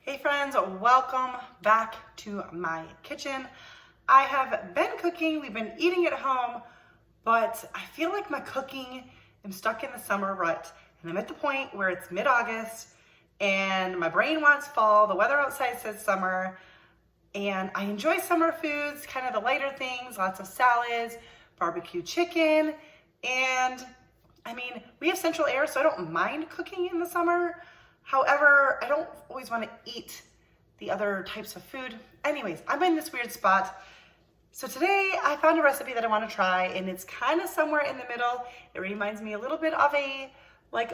Hey friends, welcome back to my kitchen. I have been cooking, we've been eating at home, but I feel like my cooking, I'm stuck in the summer rut. And I'm at the point where it's mid-August and my brain wants fall, the weather outside says summer, and I enjoy summer foods, kind of the lighter things, lots of salads, barbecue chicken, and I mean, we have central air, so I don't mind cooking in the summer. However, I don't always want to eat the other types of food. Anyways, I'm in this weird spot. So today I found a recipe that I want to try, and it's kind of somewhere in the middle. It reminds me a little bit of a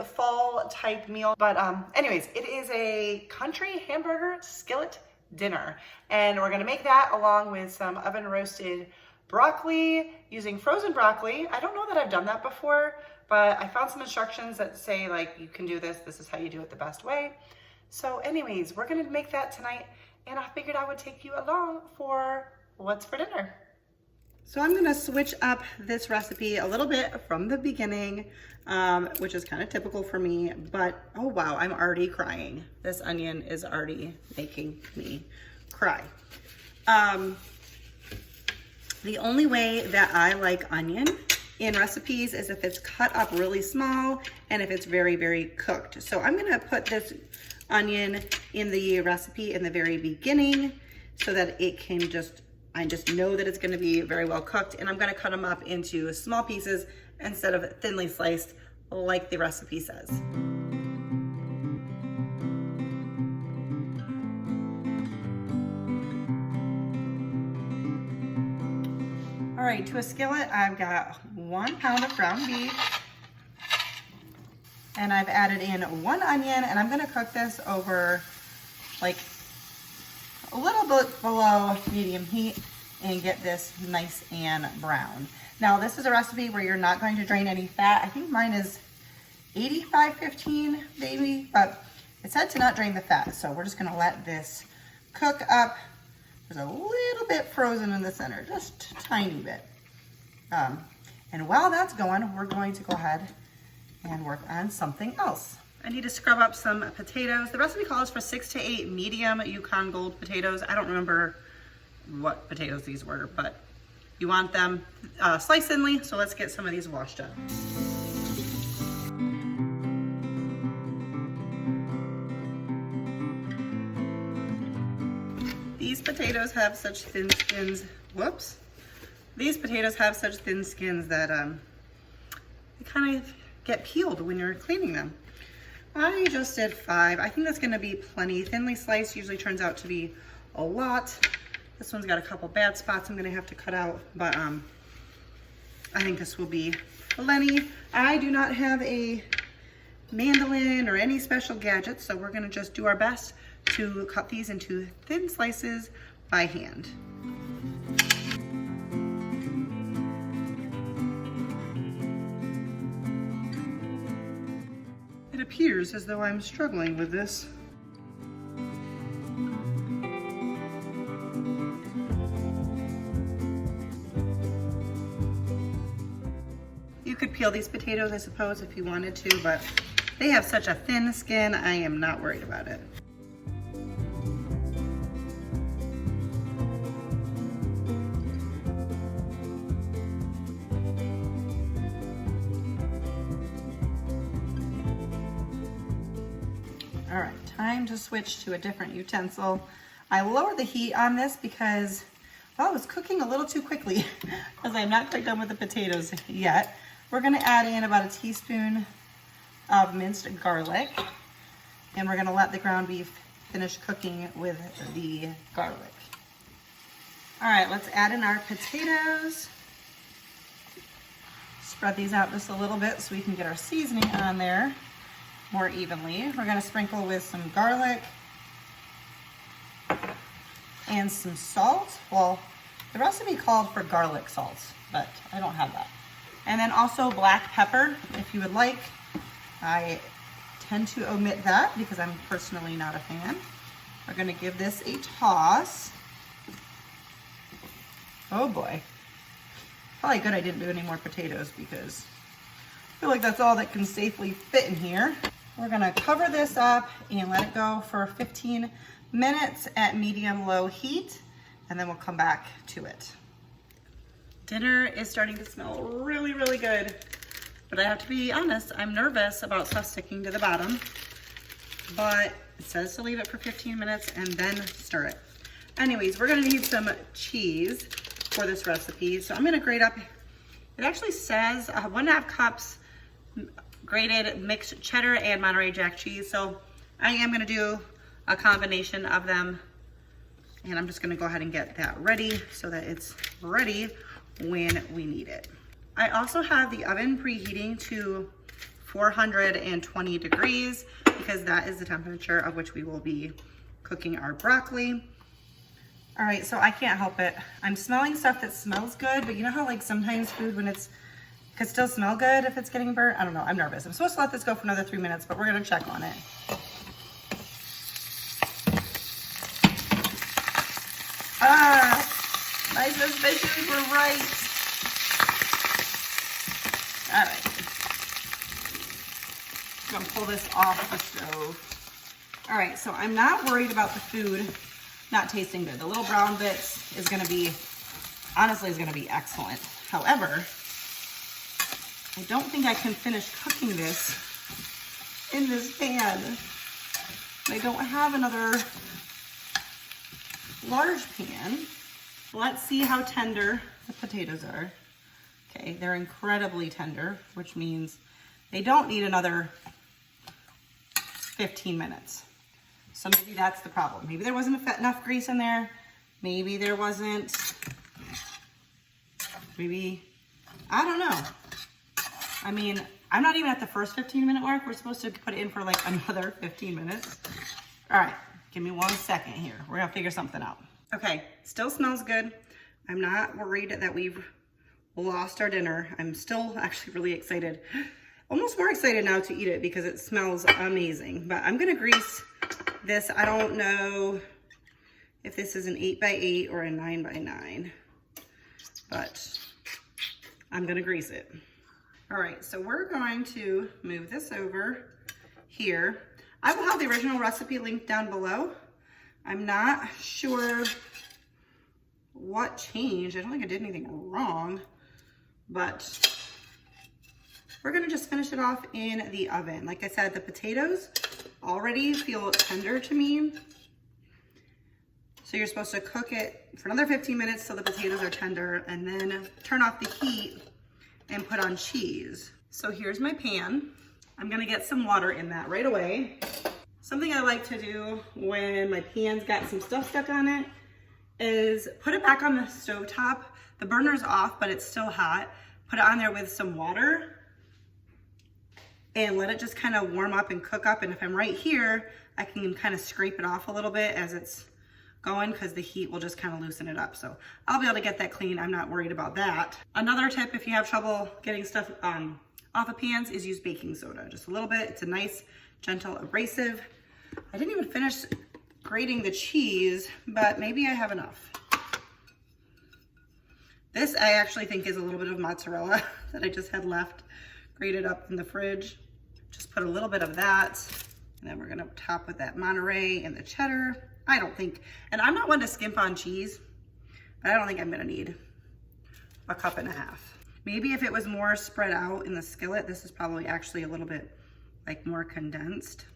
fall type meal. But anyways, it is a country hamburger skillet dinner. And we're gonna make that along with some oven roasted broccoli using frozen broccoli. I don't know that I've done that before, but I found some instructions that say like, you can do this is how you do it the best way. So anyways, we're gonna make that tonight, and I figured I would take you along for what's for dinner. So I'm gonna switch up this recipe a little bit from the beginning, which is kind of typical for me, but oh wow, I'm already crying. This onion is already making me cry. The only way that I like onion in recipes is if it's cut up really small and if it's very, very cooked. So I'm gonna put this onion in the recipe in the very beginning so that it can I just know that it's gonna be very well cooked, and I'm gonna cut them up into small pieces instead of thinly sliced like the recipe says. All right, to a skillet, I've got 1 pound of ground beef, and I've added in 1 onion, and I'm gonna cook this over like a little bit below medium heat and get this nice and brown. Now, this is a recipe where you're not going to drain any fat. I think mine is 85-15 maybe, but it said to not drain the fat, so we're just gonna let this cook up. There's a little bit frozen in the center, just a tiny bit. And while that's going, we're going to go ahead and work on something else. I need to scrub up some potatoes. The recipe calls for 6 to 8 medium Yukon Gold potatoes. I don't remember what potatoes these were, but you want them sliced thinly, so let's get some of these washed up. These potatoes have such thin skins, whoops. These potatoes have such thin skins that they kind of get peeled when you're cleaning them. I just did 5. I think that's gonna be plenty. Thinly sliced usually turns out to be a lot. This one's got a couple bad spots I'm gonna have to cut out, but I think this will be plenty. I do not have a mandolin or any special gadgets, so we're gonna just do our best to cut these into thin slices by hand. It appears as though I'm struggling with this. You could peel these potatoes, I suppose, if you wanted to, but they have such a thin skin, I am not worried about it. All right, time to switch to a different utensil. I lowered the heat on this because, well, it was cooking a little too quickly because I'm not quite done with the potatoes yet. We're gonna add in about a teaspoon of minced garlic, and we're gonna let the ground beef finish cooking with the garlic. All right, let's add in our potatoes. Spread these out just a little bit so we can get our seasoning on there more evenly. We're gonna sprinkle with some garlic and some salt. Well, the recipe called for garlic salt, but I don't have that. And then also black pepper, if you would like. I tend to omit that because I'm personally not a fan. We're gonna give this a toss. Oh boy. Probably good I didn't do any more potatoes because I feel like that's all that can safely fit in here. We're gonna cover this up and let it go for 15 minutes at medium-low heat, and then we'll come back to it. Dinner is starting to smell really, really good, but I have to be honest, I'm nervous about stuff sticking to the bottom, but it says to leave it for 15 minutes and then stir it. Anyways, we're gonna need some cheese for this recipe, so I'm gonna grate up, it actually says 1.5 cups grated mixed cheddar and Monterey Jack cheese, so I am gonna do a combination of them, and I'm just gonna go ahead and get that ready so that it's ready when we need it. I also have the oven preheating to 420 degrees because that is the temperature of which we will be cooking our broccoli. All right, so I can't help it. I'm smelling stuff that smells good, but you know how like sometimes food when it's could still smell good if it's getting burnt? I don't know, I'm nervous. I'm supposed to let this go for another 3 minutes, but we're gonna check on it. Ah, my suspicions were right. All right. I'm gonna pull this off the stove. All right, so I'm not worried about the food not tasting good. The little brown bits is gonna be, honestly, is gonna be excellent. However, I don't think I can finish cooking this in this pan. I don't have another large pan. Let's see how tender the potatoes are. Okay, they're incredibly tender, which means they don't need another 15 minutes. So maybe that's the problem. Maybe there wasn't enough grease in there. Maybe there wasn't, maybe, I don't know. I mean, I'm not even at the first 15-minute mark. We're supposed to put it in for like another 15 minutes. All right, give me 1 second here. We're gonna figure something out. Okay, still smells good. I'm not worried that we've lost our dinner. I'm still actually really excited. Almost more excited now to eat it because it smells amazing. But I'm gonna grease this. I don't know if this is an 8x8 or a 9x9, but I'm gonna grease it. All right, so we're going to move this over here. I will have the original recipe linked down below. I'm not sure what changed. I don't think I did anything wrong, but we're gonna just finish it off in the oven. Like I said, the potatoes already feel tender to me. So you're supposed to cook it for another 15 minutes till the potatoes are tender and then turn off the heat and put on cheese. So here's my pan. I'm gonna get some water in that right away. Something I like to do when my pan's got some stuff stuck on it is put it back on the stovetop. The burner's off, but it's still hot. Put it on there with some water and let it just kind of warm up and cook up. And if I'm right here, I can kind of scrape it off a little bit as it's going because the heat will just kind of loosen it up. So I'll be able to get that clean. I'm not worried about that. Another tip, if you have trouble getting stuff off of pans, is use baking soda. Just a little bit. It's a nice, gentle abrasive. I didn't even finish grating the cheese, but maybe I have enough. This I actually think is a little bit of mozzarella that I just had left grated up in the fridge. Just put a little bit of that, and then we're gonna top with that Monterey and the cheddar. I don't think, and I'm not one to skimp on cheese, but I don't think I'm gonna need 1.5 cups. Maybe if it was more spread out in the skillet, this is probably actually a little bit like more condensed.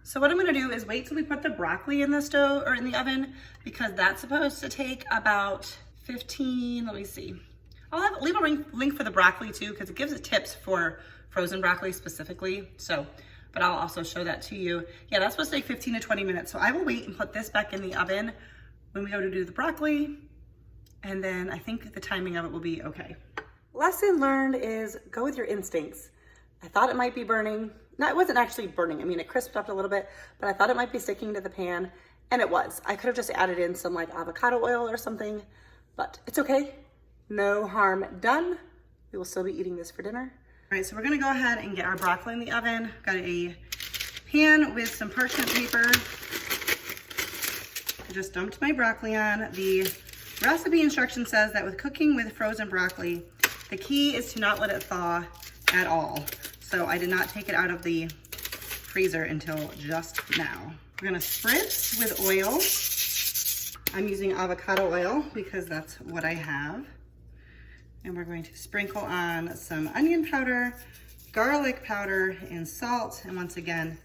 So what I'm gonna do is wait till we put the broccoli in the stove or in the oven, because that's supposed to take about 15, let me see. I'll leave a link for the broccoli too, because it gives it tips for frozen broccoli specifically. So, but I'll also show that to you. Yeah, that's supposed to take 15 to 20 minutes. So I will wait and put this back in the oven when we go to do the broccoli. And then I think the timing of it will be okay. Lesson learned is go with your instincts. I thought it might be burning. No, it wasn't actually burning. I mean, it crisped up a little bit, but I thought it might be sticking to the pan, and it was. I could have just added in some like avocado oil or something, but it's okay. No harm done. We will still be eating this for dinner. All right, so we're gonna go ahead and get our broccoli in the oven. Got a pan with some parchment paper. I just dumped my broccoli on. The recipe instruction says that with cooking with frozen broccoli, the key is to not let it thaw at all. So I did not take it out of the freezer until just now. We're gonna spritz with oil. I'm using avocado oil because that's what I have. And we're going to sprinkle on some onion powder, garlic powder, and salt. And once again,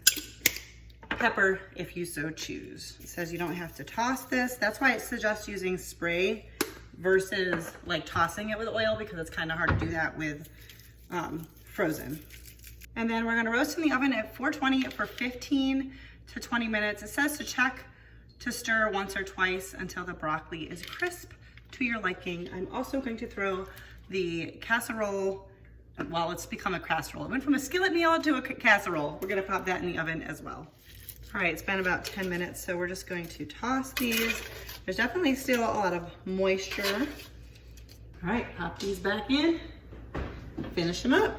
pepper if you so choose. It says you don't have to toss this. That's why it suggests using spray versus like tossing it with oil, because it's kind of hard to do that with frozen. And then we're gonna roast in the oven at 420 for 15 to 20 minutes. It says to check to stir once or twice until the broccoli is crisp to your liking. I'm also going to throw the casserole, well, it's become a casserole. It went from a skillet meal to a casserole. We're gonna pop that in the oven as well. All right, it's been about 10 minutes, so we're just going to toss these. There's definitely still a lot of moisture. All right, pop these back in, finish them up.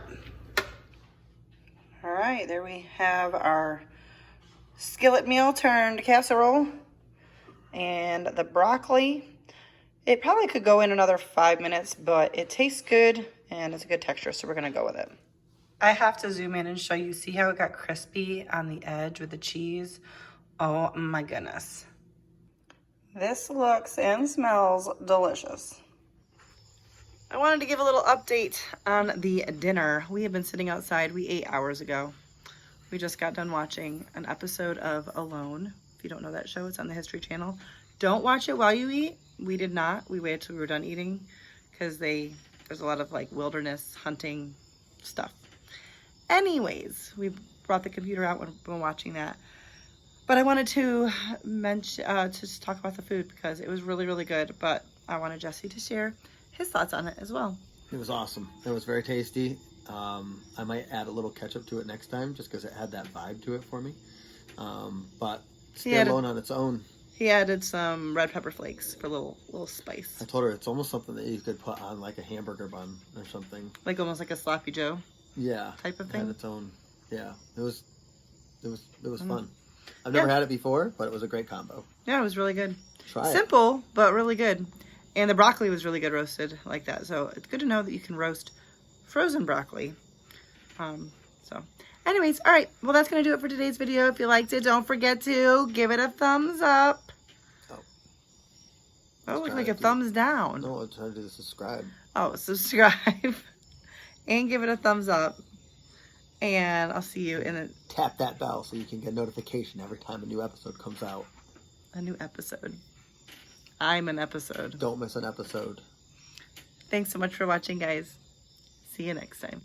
All right, there we have our skillet meal turned casserole. And the broccoli, it probably could go in another 5 minutes, but it tastes good and it's a good texture, so we're gonna go with it. I have to zoom in and show you, see how it got crispy on the edge with the cheese? Oh my goodness. This looks and smells delicious. I wanted to give a little update on the dinner. We have been sitting outside. We ate hours ago. We just got done watching an episode of Alone. If you don't know that show, it's on the History Channel. Don't watch it while you eat. We did not. We waited till we were done eating because there's a lot of like wilderness hunting stuff. Anyways, we brought the computer out when watching that. But I wanted to mention, to just talk about the food because it was really, really good. But I wanted Jesse to share his thoughts on it as well. It was awesome. It was very tasty. I might add a little ketchup to it next time just because it had that vibe to it for me. But standalone on its own. He added some red pepper flakes for a little spice. I told her it's almost something that you could put on like a hamburger bun or something. Like almost like a sloppy Joe. Yeah. Type of thing. It had its own. Yeah. It was fun. I've never had it before, but it was a great combo. Yeah, it was really good. Try it. Simple, but really good. And the broccoli was really good roasted like that. So it's good to know that you can roast frozen broccoli. So anyways, all right. Well, that's going to do it for today's video. If you liked it, don't forget to give it a thumbs up. Oh, it looked like a thumbs down. No, I'm trying to subscribe. Oh, subscribe. And give it a thumbs up. And I'll see you in a... Tap that bell so you can get a notification every time a new episode comes out. A new episode. I'm an episode. Don't miss an episode. Thanks so much for watching, guys. See you next time.